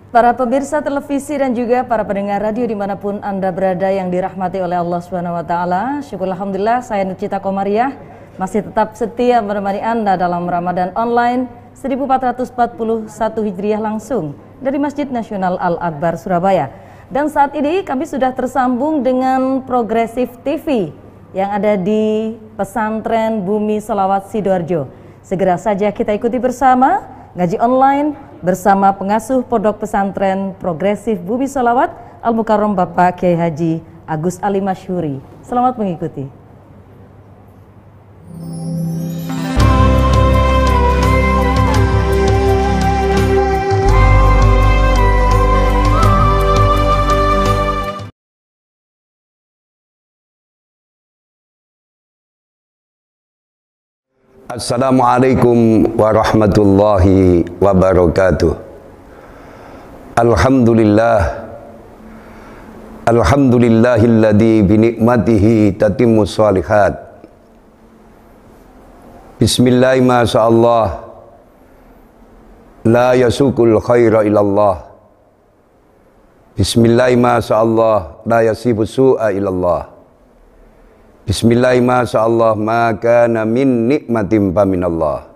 Para pemirsa televisi dan juga para pendengar radio dimanapun Anda berada yang dirahmati oleh Allah SWT, syukur alhamdulillah saya Nurcita Komariah masih tetap setia menemani Anda dalam Ramadan online 1441 Hijriah langsung dari Masjid Nasional Al-Akbar Surabaya. Dan saat ini kami sudah tersambung dengan Progresif TV yang ada di Pesantren Bumi Sholawat Sidoarjo. Segera saja kita ikuti bersama ngaji online bersama pengasuh Pondok Pesantren Progresif Bumi Sholawat Al-Mukarram Bapak Kiai Haji Agus Ali Masyhuri. Selamat mengikuti. Assalamualaikum warahmatullahi wabarakatuh. Alhamdulillahilladzi binikmatihi tatimmu shalihat. Bismillahirrahmanirrahim, masyaallah. La yasukul khaira ilallah. Bismillahirrahmanirrahim, masyaallah. La yasibu su'a ilallah. Bismillahirrahmanirrahim, masyaallah, ma kana min nikmatin fa minallah.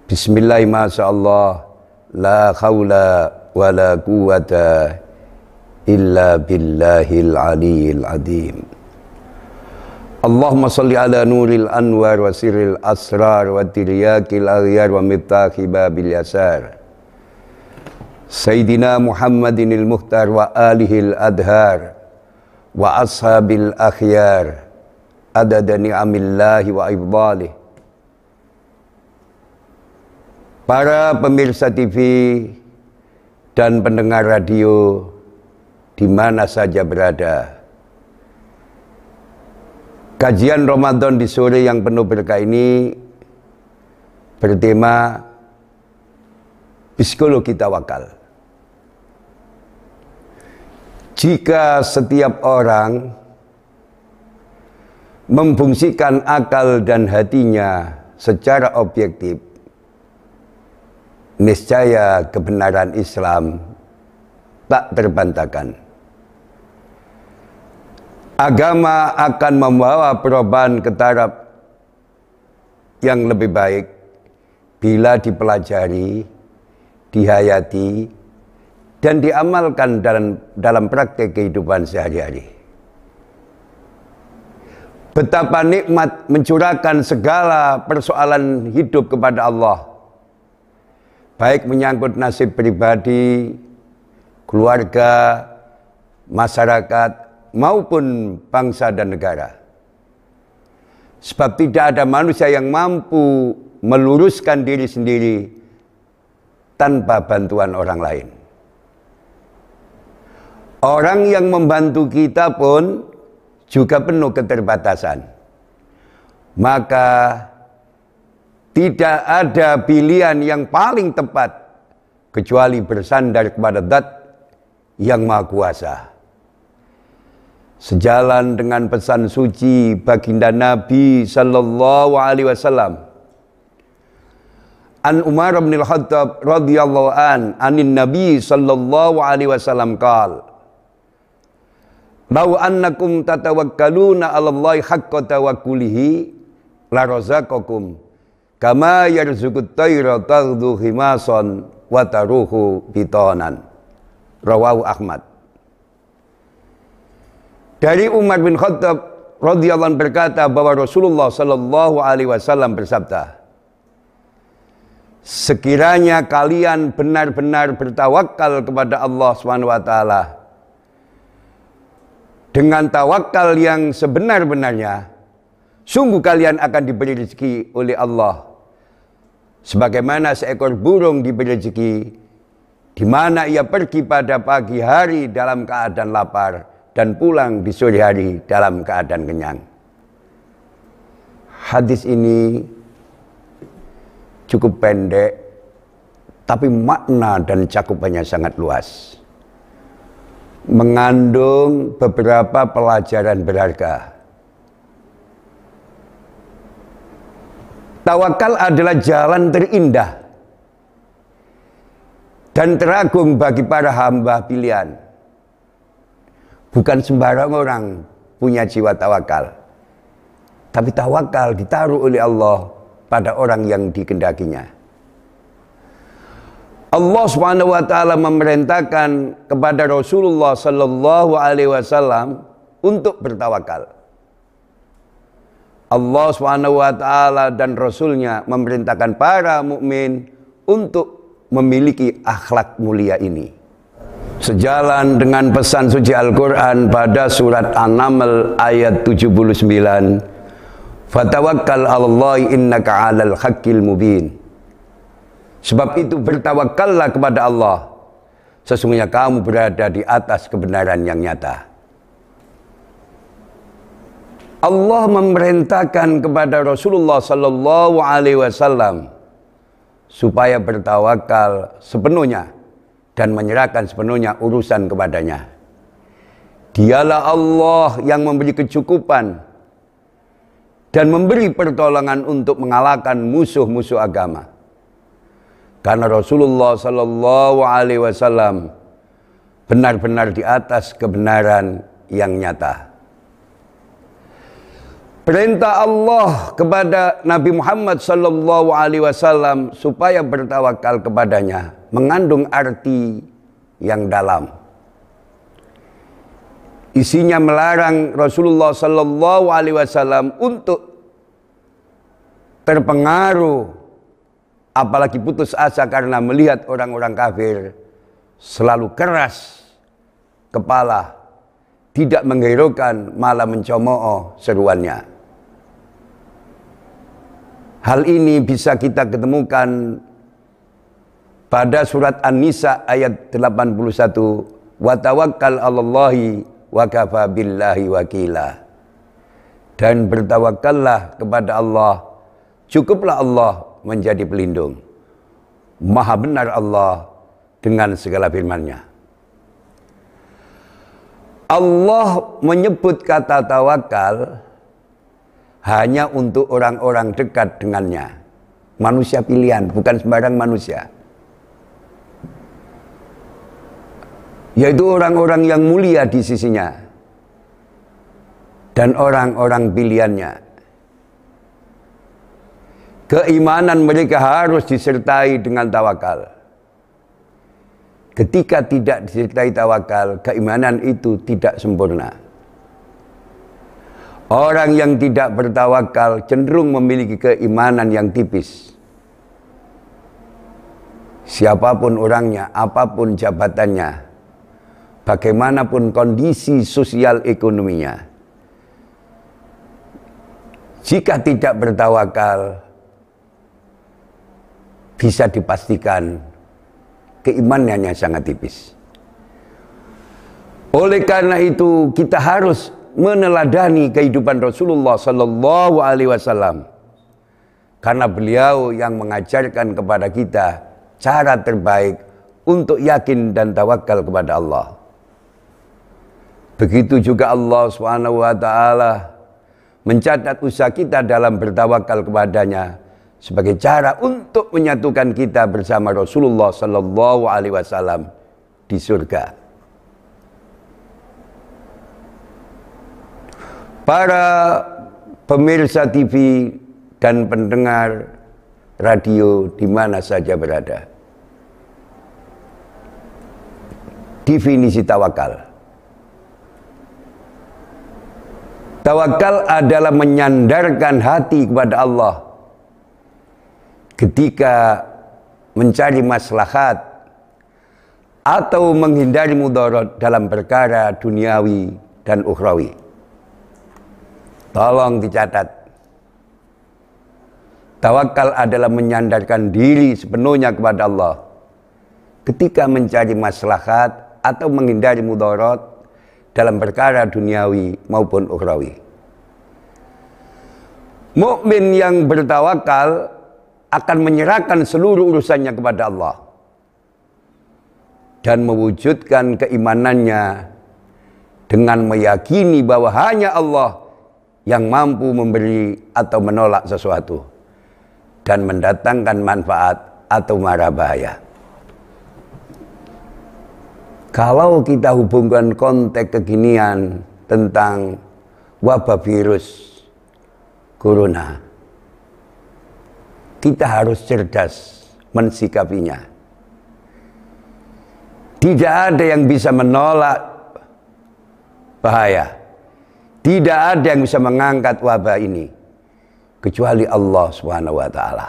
Bismillahirrahmanirrahim, masyaallah, la haula wa la quwata illa billahil aliyyil azim. Allahumma shalli ala nuril anwar wa sirril asrar wa tiryakil aghyar wa miftahi babil yasar. Sayyidina Muhammadinil muhtar wa alihil adhar wa ashabil akhyar adada ni'amillahi wa ibdalih. Para pemirsa TV dan pendengar radio di mana saja berada, kajian Ramadan di sore yang penuh berkah ini bertema psikologi tawakal. Jika setiap orang memfungsikan akal dan hatinya secara objektif, niscaya kebenaran Islam tak terbantahkan. Agama akan membawa perubahan ke taraf yang lebih baik bila dipelajari, dihayati, dan diamalkan dalam praktek kehidupan sehari-hari. Betapa nikmat mencurahkan segala persoalan hidup kepada Allah, baik menyangkut nasib pribadi, keluarga, masyarakat, maupun bangsa dan negara. Sebab tidak ada manusia yang mampu meluruskan diri sendiri tanpa bantuan orang lain. Orang yang membantu kita pun juga penuh keterbatasan. Maka tidak ada pilihan yang paling tepat kecuali bersandar kepada Zat yang Maha Kuasa. Sejalan dengan pesan suci baginda Nabi sallallahu alaihi wasallam. An Umar bin Al-Khattab radhiyallahu anin Nabi sallallahu alaihi wasallam qala: "Lau annakum tatawakkaluna 'alallahi haqqa tawakkulihi la razaqakum kama yarzuqut tayra taghdu khimasan wa taruhu bitanan." Rawahu Ahmad. Dari Umar bin Khattab radhiyallahu anhu berkata bahwa Rasulullah sallallahu alaihi wasallam bersabda, "Sekiranya kalian benar-benar bertawakal kepada Allah Subhanahu wa taala dengan tawakal yang sebenar-benarnya, sungguh kalian akan diberi rezeki oleh Allah sebagaimana seekor burung diberi rezeki di mana ia pergi pada pagi hari dalam keadaan lapar dan pulang di sore hari dalam keadaan kenyang." Hadis ini cukup pendek, tapi makna dan cakupannya sangat luas, mengandung beberapa pelajaran berharga. Tawakal adalah jalan terindah dan teragung bagi para hamba pilihan. Bukan sembarang orang punya jiwa tawakal, tapi tawakal ditaruh oleh Allah pada orang yang dikehendakinya. Allah Subhanahu wa taala memerintahkan kepada Rasulullah sallallahu alaihi wasallam untuk bertawakal. Allah Subhanahu wa taala dan Rasulnya memerintahkan para mukmin untuk memiliki akhlak mulia ini. Sejalan dengan pesan suci Al-Quran pada surat An-Naml ayat 79, "Fatawakkal 'alallahi innaka 'alal haqqil mubin." Sebab itu bertawakallah kepada Allah, sesungguhnya kamu berada di atas kebenaran yang nyata. Allah memerintahkan kepada Rasulullah sallallahu alaihi wasallam supaya bertawakal sepenuhnya dan menyerahkan sepenuhnya urusan kepadanya. Dialah Allah yang memberi kecukupan dan memberi pertolongan untuk mengalahkan musuh-musuh agama. Karena Rasulullah sallallahu alaihi wasallam benar-benar di atas kebenaran yang nyata. Perintah Allah kepada Nabi Muhammad sallallahu alaihi wasallam supaya bertawakal kepadanya mengandung arti yang dalam. Isinya melarang Rasulullah sallallahu alaihi wasallam untuk terpengaruh, apalagi putus asa karena melihat orang-orang kafir selalu keras kepala, tidak menghiraukan, malah mencemooh seruannya. Hal ini bisa kita ketemukan pada surat An-Nisa ayat 81, "Wa tawakkal 'alallahi wa kafa billahi wakila." Dan bertawakallah kepada Allah, cukuplah Allah menjadi pelindung. Maha benar Allah dengan segala firman-Nya. Allah menyebut kata tawakal hanya untuk orang-orang dekat dengannya. Manusia pilihan, bukan sembarang manusia. Yaitu orang-orang yang mulia di sisinya dan orang-orang pilihannya. Keimanan mereka harus disertai dengan tawakal. Ketika tidak disertai tawakal, keimanan itu tidak sempurna. Orang yang tidak bertawakal cenderung memiliki keimanan yang tipis. Siapapun orangnya, apapun jabatannya, bagaimanapun kondisi sosial ekonominya, jika tidak bertawakal, bisa dipastikan keimanannya sangat tipis. Oleh karena itu kita harus meneladani kehidupan Rasulullah sallallahu alaihi wasallam, karena beliau yang mengajarkan kepada kita cara terbaik untuk yakin dan tawakal kepada Allah. Begitu juga Allah Subhanahu wa taala mencatat usaha kita dalam bertawakal kepadanya sebagai cara untuk menyatukan kita bersama Rasulullah sallallahu alaihi wasallam di surga. Para pemirsa TV dan pendengar radio di mana saja berada, definisi tawakal. Tawakal adalah menyandarkan hati kepada Allah ketika mencari maslahat atau menghindari mudarat dalam perkara duniawi dan ukhrawi. Tolong dicatat. Tawakal adalah menyandarkan diri sepenuhnya kepada Allah ketika mencari maslahat atau menghindari mudarat dalam perkara duniawi maupun ukhrawi. Mukmin yang bertawakal akan menyerahkan seluruh urusannya kepada Allah dan mewujudkan keimanannya dengan meyakini bahwa hanya Allah yang mampu memberi atau menolak sesuatu dan mendatangkan manfaat atau mara bahaya. Kalau kita hubungkan konteks kekinian tentang wabah virus corona, kita harus cerdas mensikapinya. Tidak ada yang bisa menolak bahaya. Tidak ada yang bisa mengangkat wabah ini kecuali Allah Subhanahu wa taala.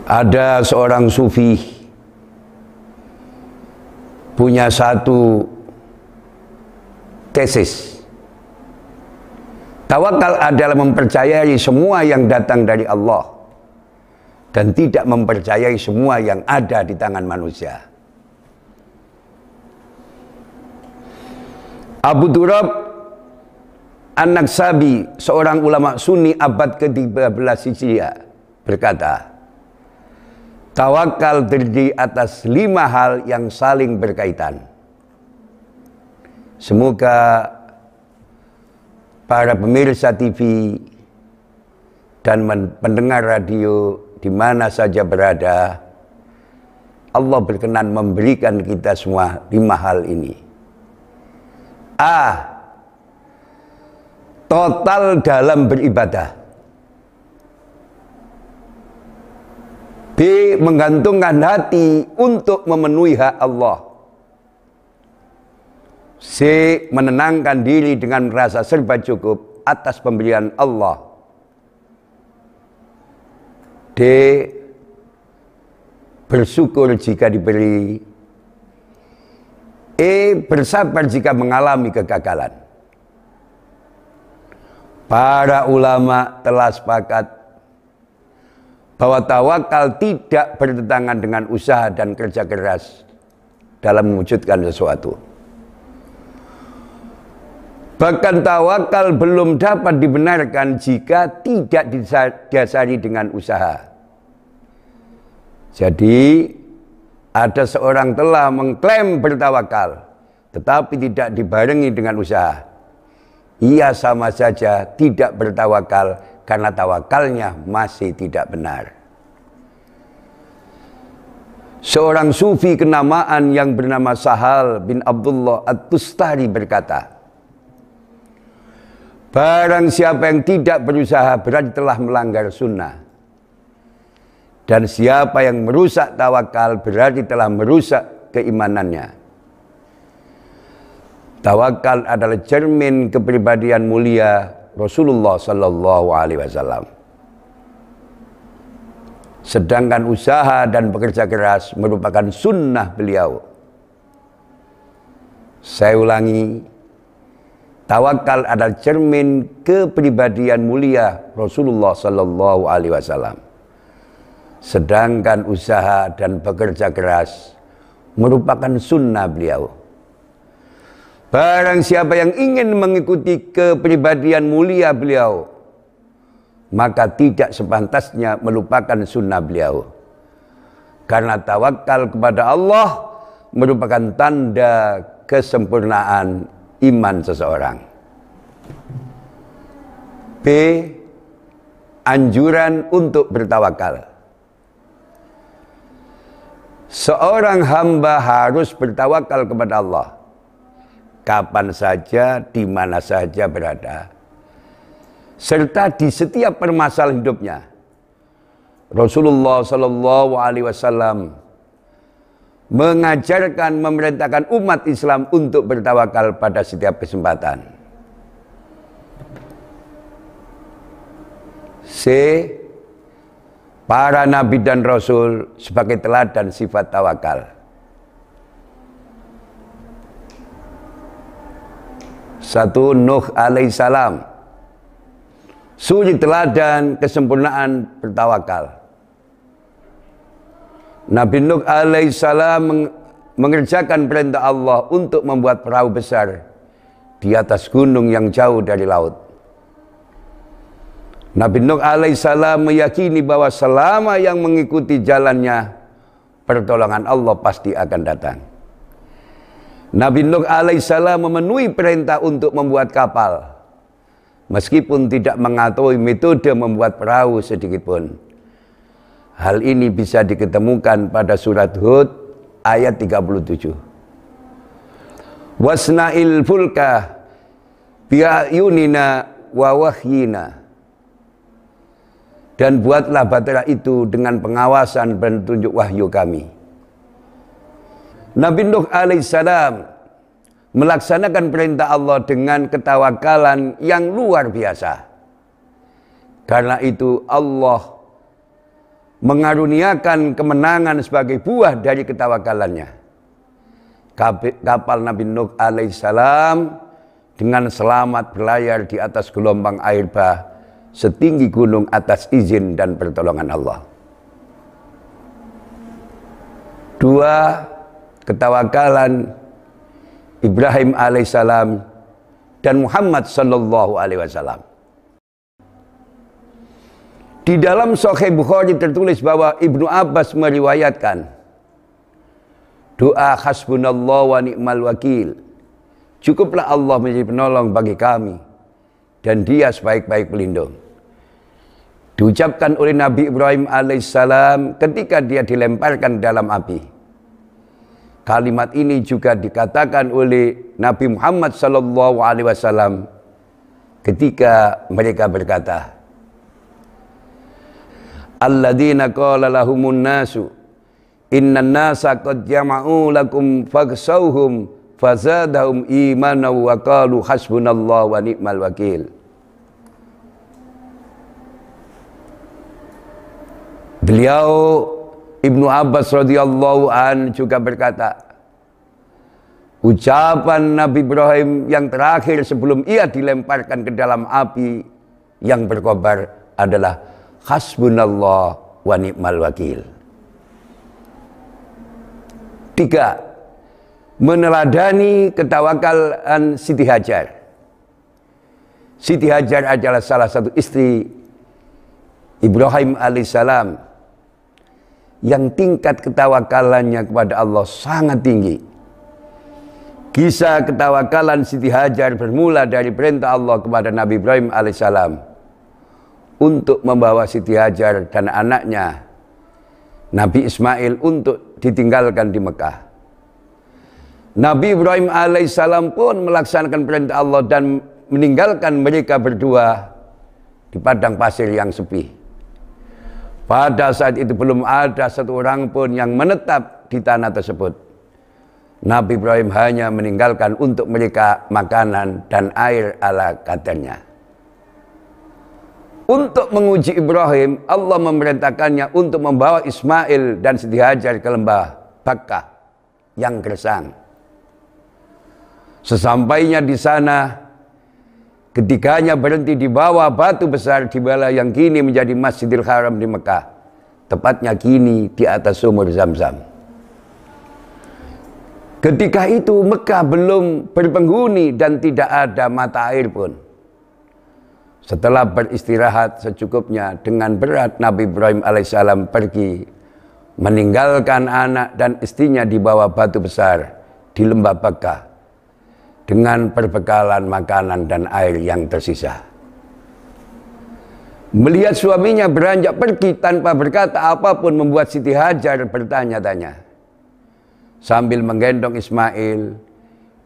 Ada seorang sufi punya satu tesis. Tawakal adalah mempercayai semua yang datang dari Allah dan tidak mempercayai semua yang ada di tangan manusia. Abu Turab An-Naksabi, seorang ulama Sunni abad ke-13 Hijriah, berkata, tawakal terdiri atas 5 hal yang saling berkaitan. Semoga para pemirsa TV dan pendengar radio di mana saja berada, Allah berkenan memberikan kita semua 5 hal ini. A. Total dalam beribadah. B. Menggantungkan hati untuk memenuhi hak Allah. C. Menenangkan diri dengan rasa serba cukup atas pemberian Allah. D. Bersyukur jika diberi. E. Bersabar jika mengalami kegagalan. Para ulama telah sepakat bahwa tawakal tidak bertentangan dengan usaha dan kerja keras dalam mewujudkan sesuatu. Bahkan tawakal belum dapat dibenarkan jika tidak didasari dengan usaha. Jadi ada seorang telah mengklaim bertawakal tetapi tidak dibarengi dengan usaha. Ia sama saja tidak bertawakal karena tawakalnya masih tidak benar. Seorang sufi kenamaan yang bernama Sahal bin Abdullah At-Tustari berkata, barang siapa yang tidak berusaha berarti telah melanggar sunnah. Dan siapa yang merusak tawakal berarti telah merusak keimanannya. Tawakal adalah cermin kepribadian mulia Rasulullah Sallallahu Alaihi Wasallam. Sedangkan usaha dan bekerja keras merupakan sunnah beliau. Saya ulangi, tawakal adalah cermin kepribadian mulia Rasulullah Sallallahu Alaihi Wasallam. Sedangkan usaha dan bekerja keras merupakan sunnah beliau. Barang siapa yang ingin mengikuti kepribadian mulia beliau, maka tidak sepantasnya melupakan sunnah beliau. Karena tawakal kepada Allah merupakan tanda kesempurnaan iman seseorang. B. Anjuran untuk bertawakal. Seorang hamba harus bertawakal kepada Allah kapan saja, di mana saja berada, serta di setiap permasalahan hidupnya. Rasulullah Sallallahu Alaihi Wasallam mengajarkan, memerintahkan umat Islam untuk bertawakal pada setiap kesempatan. C. Para nabi dan rasul sebagai teladan sifat tawakal. Satu, Nuh alaihissalam, suri teladan kesempurnaan bertawakal. Nabi Nuh alaihissalam mengerjakan perintah Allah untuk membuat perahu besar di atas gunung yang jauh dari laut. Nabi Nuh alaihissalam meyakini bahwa selama yang mengikuti jalannya, pertolongan Allah pasti akan datang. Nabi Nuh alaihissalam memenuhi perintah untuk membuat kapal, meskipun tidak mengetahui metode membuat perahu sedikitpun. Hal ini bisa diketemukan pada surat Hud ayat 37. Wasna'il fulka bi'ayunina wa wahyina. Dan buatlah bahtera itu dengan pengawasan dan petunjuk wahyu kami. Nabi Nuh alaihissalam melaksanakan perintah Allah dengan ketawakalan yang luar biasa. Karena itu Allah mengaruniakan kemenangan sebagai buah dari ketawakalannya. Kapal Nabi Nuh alaihissalam dengan selamat berlayar di atas gelombang air bah setinggi gunung atas izin dan pertolongan Allah. 2. Ketawakalan Ibrahim alaihissalam dan Muhammad sallallahu alaihi wasallam. Di dalam Sahih Bukhari tertulis bahwa Ibnu Abbas meriwayatkan doa hasbunallah wa ni'mal wakil. Cukuplah Allah menjadi penolong bagi kami dan Dia sebaik-baik pelindung. Diucapkan oleh Nabi Ibrahim alaihissalam ketika dia dilemparkan dalam api. Kalimat ini juga dikatakan oleh Nabi Muhammad sallallahu alaihi wasallam ketika mereka berkata, alladzina qala lahumun nasu innan nasa qad jama'u lakum fakhshawhum fazadahum imanan wa qalu hasbunallahu wa ni'mal wakil. Beliau Ibnu Abbas radhiyallahu an juga berkata, ucapan Nabi Ibrahim yang terakhir sebelum ia dilemparkan ke dalam api yang berkobar adalah hasbunallah wa ni'mal wakil. 3. Meneladani ketawakalan Siti Hajar. Siti Hajar adalah salah satu istri Ibrahim alaihissalam yang tingkat ketawakalannya kepada Allah sangat tinggi. Kisah ketawakalan Siti Hajar bermula dari perintah Allah kepada Nabi Ibrahim alaihissalam untuk membawa Siti Hajar dan anaknya Nabi Ismail untuk ditinggalkan di Mekah. Nabi Ibrahim alaihissalam pun melaksanakan perintah Allah dan meninggalkan mereka berdua di padang pasir yang sepi. Pada saat itu belum ada satu orang pun yang menetap di tanah tersebut. Nabi Ibrahim hanya meninggalkan untuk mereka makanan dan air ala kadarnya. Untuk menguji Ibrahim, Allah memerintahkannya untuk membawa Ismail dan Siti Hajar ke lembah Bakkah yang gersang. Sesampainya di sana, ketiganya berhenti di bawah batu besar di bala yang kini menjadi Masjidil Haram di Mekah. Tepatnya kini di atas sumur Zam-Zam. Ketika itu Mekah belum berpenghuni dan tidak ada mata air pun. Setelah beristirahat secukupnya dengan berat, Nabi Ibrahim alaihissalam pergi meninggalkan anak dan istrinya di bawah batu besar di lembah Bakkah dengan perbekalan makanan dan air yang tersisa. Melihat suaminya beranjak pergi tanpa berkata apapun membuat Siti Hajar bertanya-tanya. Sambil menggendong Ismail,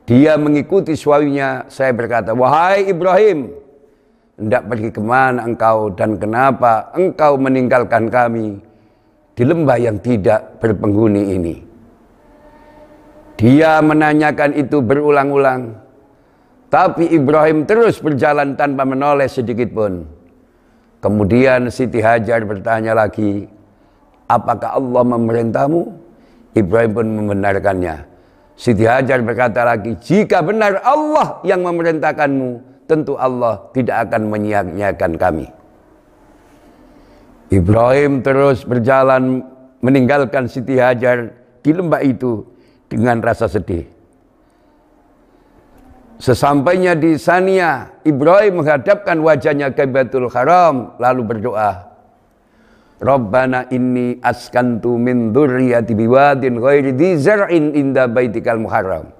dia mengikuti suaminya. Saya berkata, wahai Ibrahim, hendak pergi kemana engkau dan kenapa engkau meninggalkan kami di lembah yang tidak berpenghuni ini? Dia menanyakan itu berulang-ulang, tapi Ibrahim terus berjalan tanpa menoleh sedikit pun. Kemudian Siti Hajar bertanya lagi, apakah Allah memerintahmu? Ibrahim pun membenarkannya. Siti Hajar berkata lagi, jika benar Allah yang memerintahkanmu, tentu Allah tidak akan menyia-nyiakan kami. Ibrahim terus berjalan meninggalkan Siti Hajar di lembah itu dengan rasa sedih. Sesampainya di Sania, Ibrahim menghadapkan wajahnya ke Baitul Haram lalu berdoa, Rabbana inni askantu min dzurriyyati biwadin ghairi dzi zar'in inda baitikal muharram.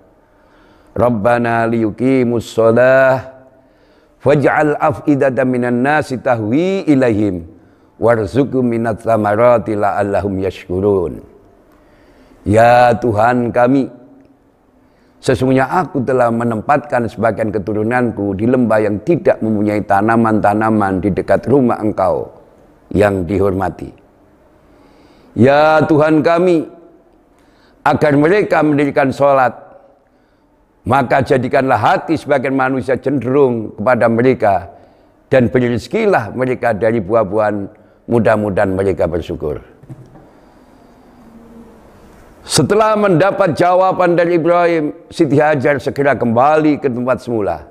Rabbana liyuqimus shalah waj'al af'idatan minan nasi tahwi ilaihim warzuqhum minats tsamarati la'allahum yashkurun. Ya Tuhan kami, sesungguhnya aku telah menempatkan sebagian keturunanku di lembah yang tidak mempunyai tanaman-tanaman di dekat rumah Engkau yang dihormati. Ya Tuhan kami, agar mereka mendirikan sholat, maka jadikanlah hati sebagian manusia cenderung kepada mereka, dan beri rezekilah mereka dari buah-buahan, mudah-mudahan mereka bersyukur. Setelah mendapat jawaban dari Ibrahim, Siti Hajar segera kembali ke tempat semula.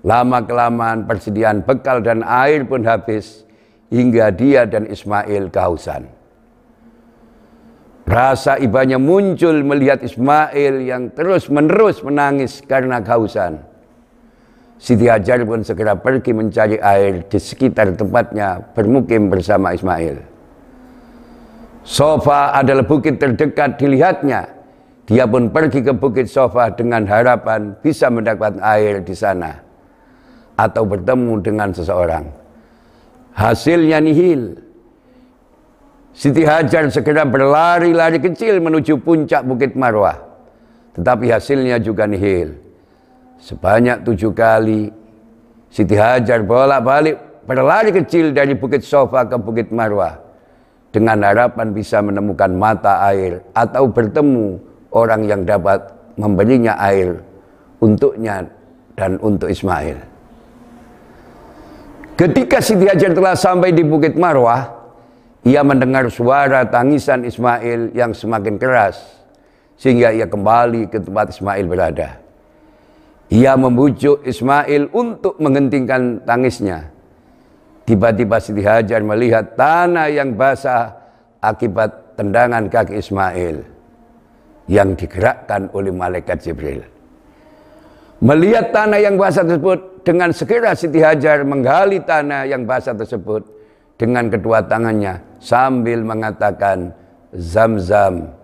Lama-kelamaan persediaan bekal dan air pun habis, hingga dia dan Ismail kehausan. Rasa ibanya muncul melihat Ismail yang terus-menerus menangis karena kehausan. Siti Hajar pun segera pergi mencari air di sekitar tempatnya bermukim bersama Ismail. Sofa adalah bukit terdekat dilihatnya. Dia pun pergi ke bukit Sofa dengan harapan bisa mendapat air di sana atau bertemu dengan seseorang. Hasilnya nihil. Siti Hajar segera berlari-lari kecil menuju puncak bukit Marwah, tetapi hasilnya juga nihil. Sebanyak 7 kali Siti Hajar bolak-balik berlari kecil dari bukit Sofa ke bukit Marwah dengan harapan bisa menemukan mata air atau bertemu orang yang dapat memberinya air untuknya dan untuk Ismail. Ketika Siti Hajar telah sampai di bukit Marwah, ia mendengar suara tangisan Ismail yang semakin keras, sehingga ia kembali ke tempat Ismail berada. Ia membujuk Ismail untuk menghentikan tangisnya. Tiba-tiba Siti Hajar melihat tanah yang basah akibat tendangan kaki Ismail yang digerakkan oleh malaikat Jibril. Melihat tanah yang basah tersebut, dengan segera Siti Hajar menggali tanah yang basah tersebut dengan kedua tangannya sambil mengatakan Zam-zam,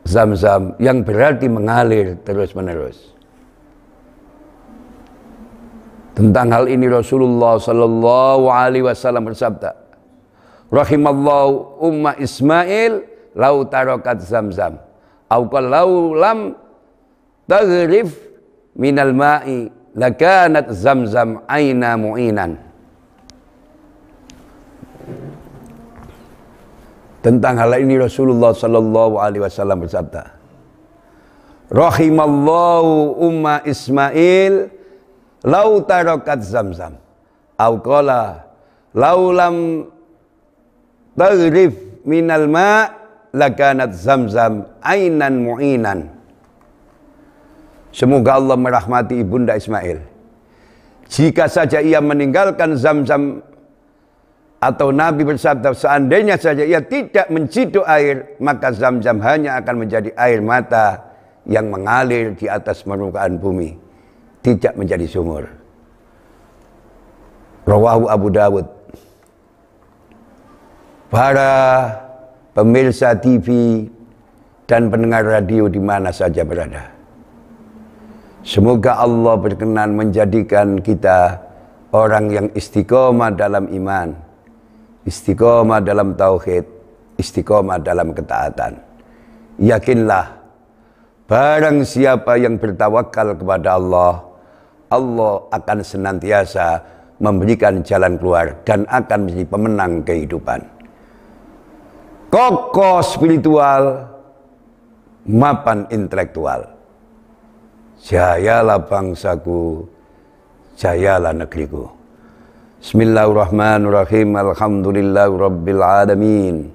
Zam-zam, yang berarti mengalir terus-menerus. Tentang hal ini Rasulullah sallallahu alaihi wasallam bersabda, rahimallahu umma Ismail lau tarakat Zam-zam au qal lau lam taghrif minal ma'i lakanat Zam-zam aina mu'inan. Tentang hal ini Rasulullah sallallahu alaihi wasallam bersabda, rahimallahu umma Ismail lau tarakat Zam-zam au qala lau lam taghrif minal ma' lakanat Zam-zam ainan mu'inan. Semoga Allah merahmati ibunda Ismail. Jika saja ia meninggalkan Zam-zam, atau Nabi bersabda, seandainya saja ia tidak menciduk air, maka Zam-zam hanya akan menjadi air mata yang mengalir di atas permukaan bumi, tidak menjadi sumur. Rawahu Abu Dawud. Para pemirsa TV dan pendengar radio di mana saja berada, semoga Allah berkenan menjadikan kita orang yang istiqomah dalam iman, istiqomah dalam tauhid, istiqomah dalam ketaatan. Yakinlah, barang siapa yang bertawakal kepada Allah, Allah akan senantiasa memberikan jalan keluar dan akan menjadi pemenang kehidupan. Kokoh spiritual, mapan intelektual. Jayalah bangsaku, jayalah negeriku. Bismillahirrahmanirrahim. Alhamdulillahirabbil alamin.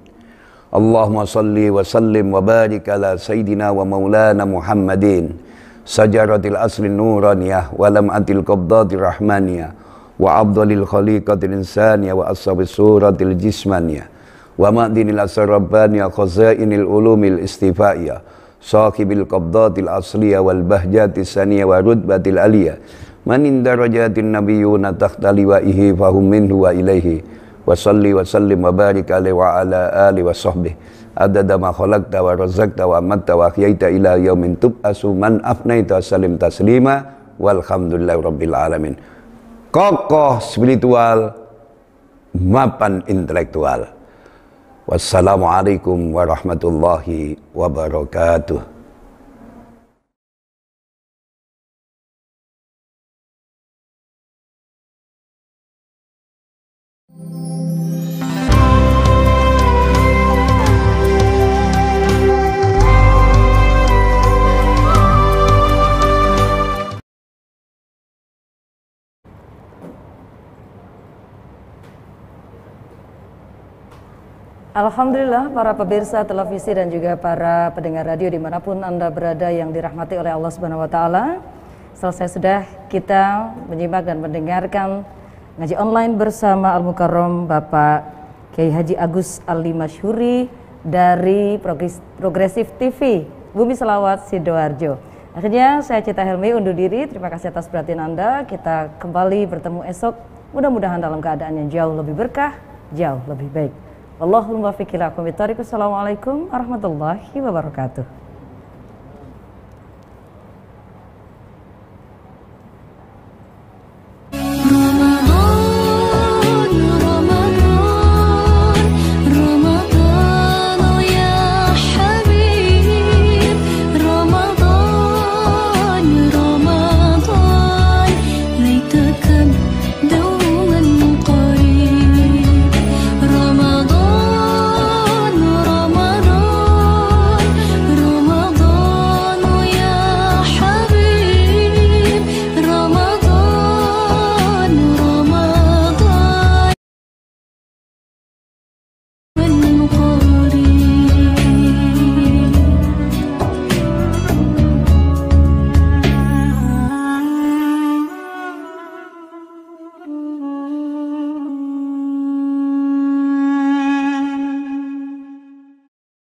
Allahumma salli wa sallim wa barik ala sayyidina wa maulana Muhammadin sajaratil asli nuraniyah wa lam'atil qabdatir rahmaniyah wa abdalil khaliqatil insaniyah wa ashabis suratil jismaniyah wa ma'dinil asrabbaniyah khazainil ulumil istifaiyah sahibil qabdatil asliyah wal bahjatis saniyah wa rutbatil aliyah manin darajatin nabiyyuna tahta liwaihi fahum minhu wa ilaihi wa salli wa sallim wa barik alaihi wa ala alihi wa sahbihi adada ma khalaqta wa razaqta wa amatta wa ahyaita ila yaumin tub'asu man afnaita salim taslima walhamdulillahi rabbil alamin. Kokoh spiritual, mapan intelektual. Wassalamualaikum warahmatullahi wabarakatuh. Alhamdulillah para pemirsa televisi dan juga para pendengar radio dimanapun Anda berada yang dirahmati oleh Allah Subhanahu wa Ta'ala. Selesai sudah kita menyimak dan mendengarkan ngaji online bersama Al-Mukarram Bapak Kiai Haji Agus Ali Masyhuri dari Progresif TV Bumi Selawat Sidoarjo. Akhirnya saya Cita Helmi undur diri. Terima kasih atas perhatian Anda. Kita kembali bertemu esok. Mudah-mudahan dalam keadaan yang jauh lebih berkah, jauh lebih baik. Allahumma fiqh ila aqwamit thariq. Assalamualaikum warahmatullahi wabarakatuh.